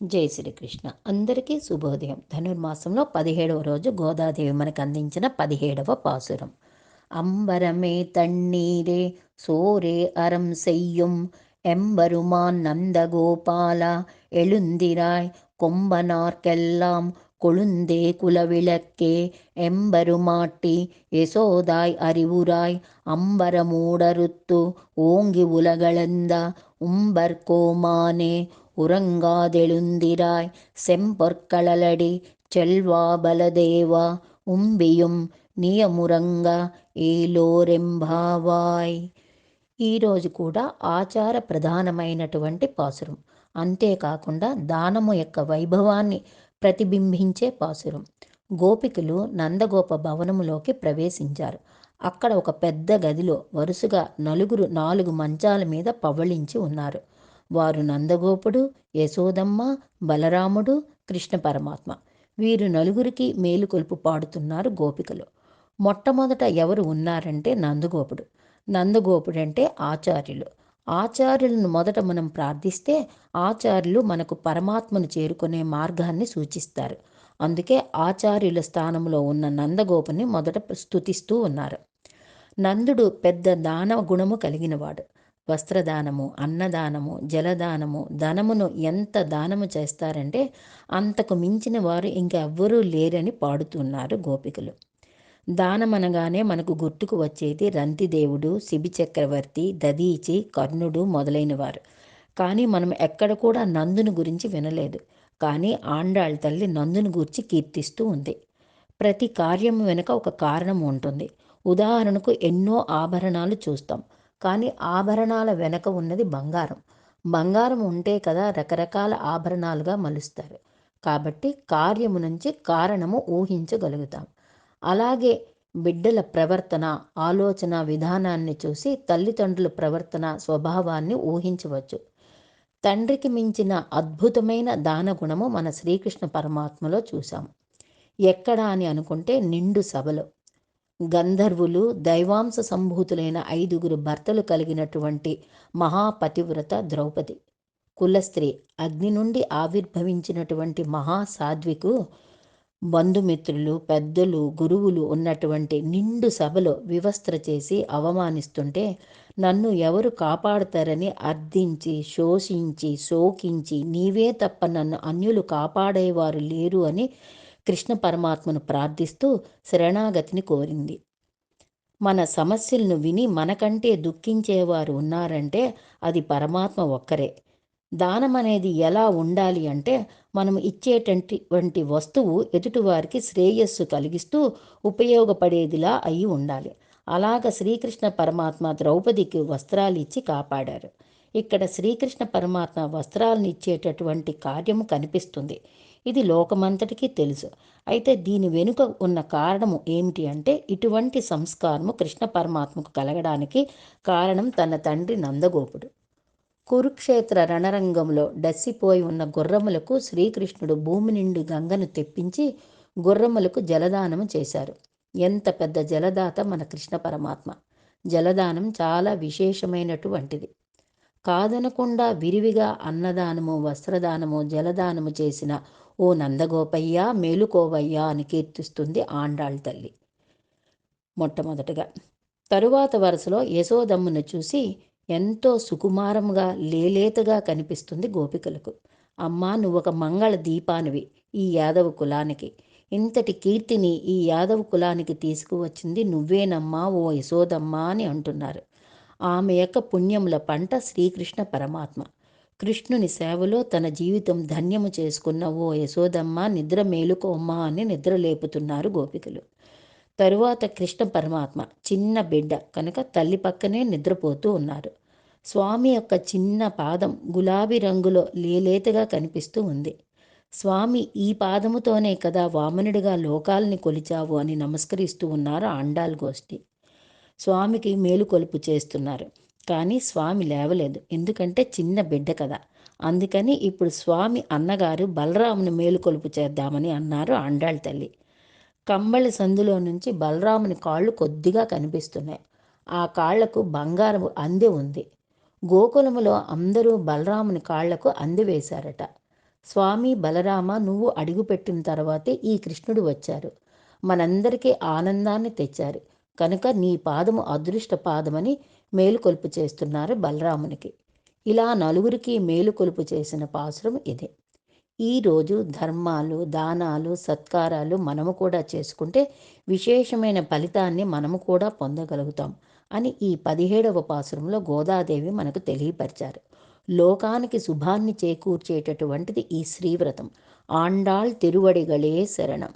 జై శ్రీకృష్ణ. అందరికీ శుభోదయం. ధనుర్మాసంలో 17వ రోజు గోదాదేవి మనకు అందించిన 17వ పాసురం. అంబరమే తண்ணీరే సోరే అరం செய்யும் எம்பெருமான் நந்தகோபால எழுந்திராய் கொம்பனார்க்கெல்லாம் கொழுந்தே குலவிளக்கே எம்பெருமாட்டி யசோதாய் அறிவுராய் அம்பரமூடறுத்து ஓங்கி உலகளந்த உம்பர்கோமானே உறங்காதெழுந்திராய் செம்பொற்களலடி செல்வா பலதேவா ఉంబియుం నియమురంగ ఏలోరెంభావాయ్. ఈరోజు కూడా ఆచార ప్రధానమైనటువంటి పాసురం. అంతేకాకుండా దానము యొక్క వైభవాన్ని ప్రతిబింబించే పాసురం. గోపికలు నందగోప భవనములోకి ప్రవేశించారు. అక్కడ ఒక పెద్ద గదిలో వరుసగా నలుగురు 4 మంచాల మీద పవళించి ఉన్నారు. వారు నందగోపుడు, యశోదమ్మ, బలరాముడు, కృష్ణ పరమాత్మ. వీరు నలుగురికి మేలుకొలుపు పాడుతున్నారు గోపికలు. మొట్టమొదట ఎవరు ఉన్నారంటే నందగోపుడు. నందగోపుడంటే ఆచార్యులు. ఆచార్యులను మొదట మనం ప్రార్థిస్తే ఆచార్యులు మనకు పరమాత్మను చేరుకునే మార్గాన్ని సూచిస్తారు. అందుకే ఆచార్యుల స్థానంలో ఉన్న నందగోపుని మొదట స్తుతిస్తూ ఉన్నారు. నందుడు పెద్ద దాన గుణము కలిగినవాడు. వస్త్రదానము, అన్నదానము, జలదానము, ధనమును ఎంత దానము చేస్తారంటే అంతకు మించిన వారు ఇంకెవ్వరూ లేరని పాడుతున్నారు గోపికలు. దానమనగానే మనకు గుర్తుకు వచ్చేది రంతిదేవుడు, శిబి చక్రవర్తి, దదీచి, కర్ణుడు మొదలైనవారు. కానీ మనం ఎక్కడ కూడా నందుని గురించి వినలేదు. కానీ ఆండాళ్ళ తల్లి నందుని గురించి కీర్తిస్తూ ఉంది. ప్రతి కార్యము వెనుక ఒక కారణం ఉంటుంది. ఉదాహరణకు ఎన్నో ఆభరణాలు చూస్తాం. కానీ ఆభరణాల వెనక ఉన్నది బంగారం. బంగారం ఉంటే కదా రకరకాల ఆభరణాలుగా మలుస్తారు. కాబట్టి కార్యము నుంచి కారణము ఊహించగలుగుతాం. అలాగే బిడ్డల ప్రవర్తన, ఆలోచన విధానాన్ని చూసి తల్లిదండ్రుల ప్రవర్తన, స్వభావాన్ని ఊహించవచ్చు. తండ్రికి మించిన అద్భుతమైన దానగుణము మన శ్రీకృష్ణ పరమాత్మలో చూసాం. ఎక్కడ అని అనుకుంటే నిండు సభలో. గంధర్వులు, దైవాంశ సంభూతులైన 5గురు భర్తలు కలిగినటువంటి మహాపతివ్రత ద్రౌపది. కులస్త్రీ, అగ్ని నుండి ఆవిర్భవించినటువంటి మహాసాధ్వికు బంధుమిత్రులు, పెద్దలు, గురువులు ఉన్నటువంటి నిండు సభలో వివస్త్ర చేసి అవమానిస్తుంటే నన్ను ఎవరు కాపాడుతారని అర్థించి, శోషించి, శోకించి నీవే తప్ప నన్ను అన్యులు కాపాడేవారు లేరు అని కృష్ణ పరమాత్మను ప్రార్థిస్తూ శరణాగతిని కోరింది. మన సమస్యలను విని మనకంటే దుఃఖించేవారు ఉన్నారంటే అది పరమాత్మ ఒక్కరే. దానం అనేది ఎలా ఉండాలి అంటే మనం ఇచ్చేటటువంటి వస్తువు ఎదుటివారికి శ్రేయస్సు కలిగిస్తూ ఉపయోగపడేదిలా అయి ఉండాలి. అలాగ శ్రీకృష్ణ పరమాత్మ ద్రౌపదికి వస్త్రాలు ఇచ్చి కాపాడారు. ఇక్కడ శ్రీకృష్ణ పరమాత్మ వస్త్రాలను ఇచ్చేటటువంటి కార్యము కనిపిస్తుంది. ఇది లోకమంతటికీ తెలుసు. అయితే దీని వెనుక ఉన్న కారణము ఏమిటి అంటే ఇటువంటి సంస్కారము కృష్ణ పరమాత్మకు కలగడానికి కారణం తన తండ్రి నందగోపుడు. కురుక్షేత్ర రణరంగంలో డస్సిపోయి ఉన్న గుర్రములకు శ్రీకృష్ణుడు భూమి నుండి గంగను తెప్పించి గుర్రములకు జలదానము చేశారు. ఎంత పెద్ద జలదాత మన కృష్ణ పరమాత్మ. జలదానం చాలా విశేషమైనటువంటిది. కాదనకుండా విరివిగా అన్నదానము, వస్త్రదానము, జలదానము చేసిన ఓ నందగోపయ్య మేలుకోవయ్యా అని కీర్తిస్తుంది ఆండాళ్ళ తల్లి మొట్టమొదటగా. తరువాత వరుసలో యశోదమ్మను చూసి ఎంతో సుకుమారంగా లేలేతగా కనిపిస్తుంది గోపికలకు. అమ్మా, నువ్వొక మంగళ దీపానివి ఈ యాదవ కులానికి. ఇంతటి కీర్తిని ఈ యాదవ కులానికి తీసుకువచ్చింది నువ్వేనమ్మా ఓ యశోదమ్మా అని అంటున్నారు. ఆమె యొక్క పుణ్యముల పంట శ్రీకృష్ణ పరమాత్మ. కృష్ణుని సేవలో తన జీవితం ధన్యము చేసుకున్న ఓ యశోదమ్మ నిద్ర మేలుకోమ్మా అని నిద్ర లేపుతున్నారు గోపికలు. తరువాత కృష్ణ పరమాత్మ చిన్న బిడ్డ కనుక తల్లి పక్కనే నిద్రపోతూ ఉన్నారు. స్వామి యొక్క చిన్న పాదం గులాబీ రంగులో లేలేతగా కనిపిస్తూ ఉంది. స్వామి ఈ పాదముతోనే కదా వామనుడిగా లోకాలని కొలిచావు అని నమస్కరిస్తూ ఉన్నారు ఆండాళ్ గోష్ఠి. స్వామికి మేలుకొలుపు చేస్తున్నారు. కానీ స్వామి లేవలేదు. ఎందుకంటే చిన్న బిడ్డ కదా. అందుకని ఇప్పుడు స్వామి అన్నగారు బలరాముని మేలుకొలుపు చేద్దామని అన్నారు ఆండాళ్ తల్లి. కంబళి సందులో నుంచి బలరాముని కాళ్ళు కొద్దిగా కనిపిస్తున్నాయి. ఆ కాళ్లకు బంగారము అందె ఉంది. గోకులములో అందరూ బలరాముని కాళ్లకు అందె వేశారట. స్వామి బలరామ, నువ్వు అడుగుపెట్టిన తర్వాతే ఈ కృష్ణుడు వచ్చారు. మనందరికీ ఆనందాన్ని తెచ్చారు. కనుక నీ పాదము అదృష్ట పాదమని మేలుకొలుపు చేస్తున్నారు బలరామునికి. ఇలా నలుగురికి మేలుకొలుపు చేసిన పాసురం ఇదే. ఈరోజు ధర్మాలు, దానాలు, సత్కారాలు మనము కూడా చేసుకుంటే విశేషమైన ఫలితాన్ని మనము కూడా పొందగలుగుతాం అని ఈ 17వ పాసురంలో గోదాదేవి మనకు తెలియపరిచారు. లోకానికి శుభాన్ని చేకూర్చేటటువంటిది ఈ శ్రీవ్రతం. ఆండాళ్ తిరువడిగళే శరణం.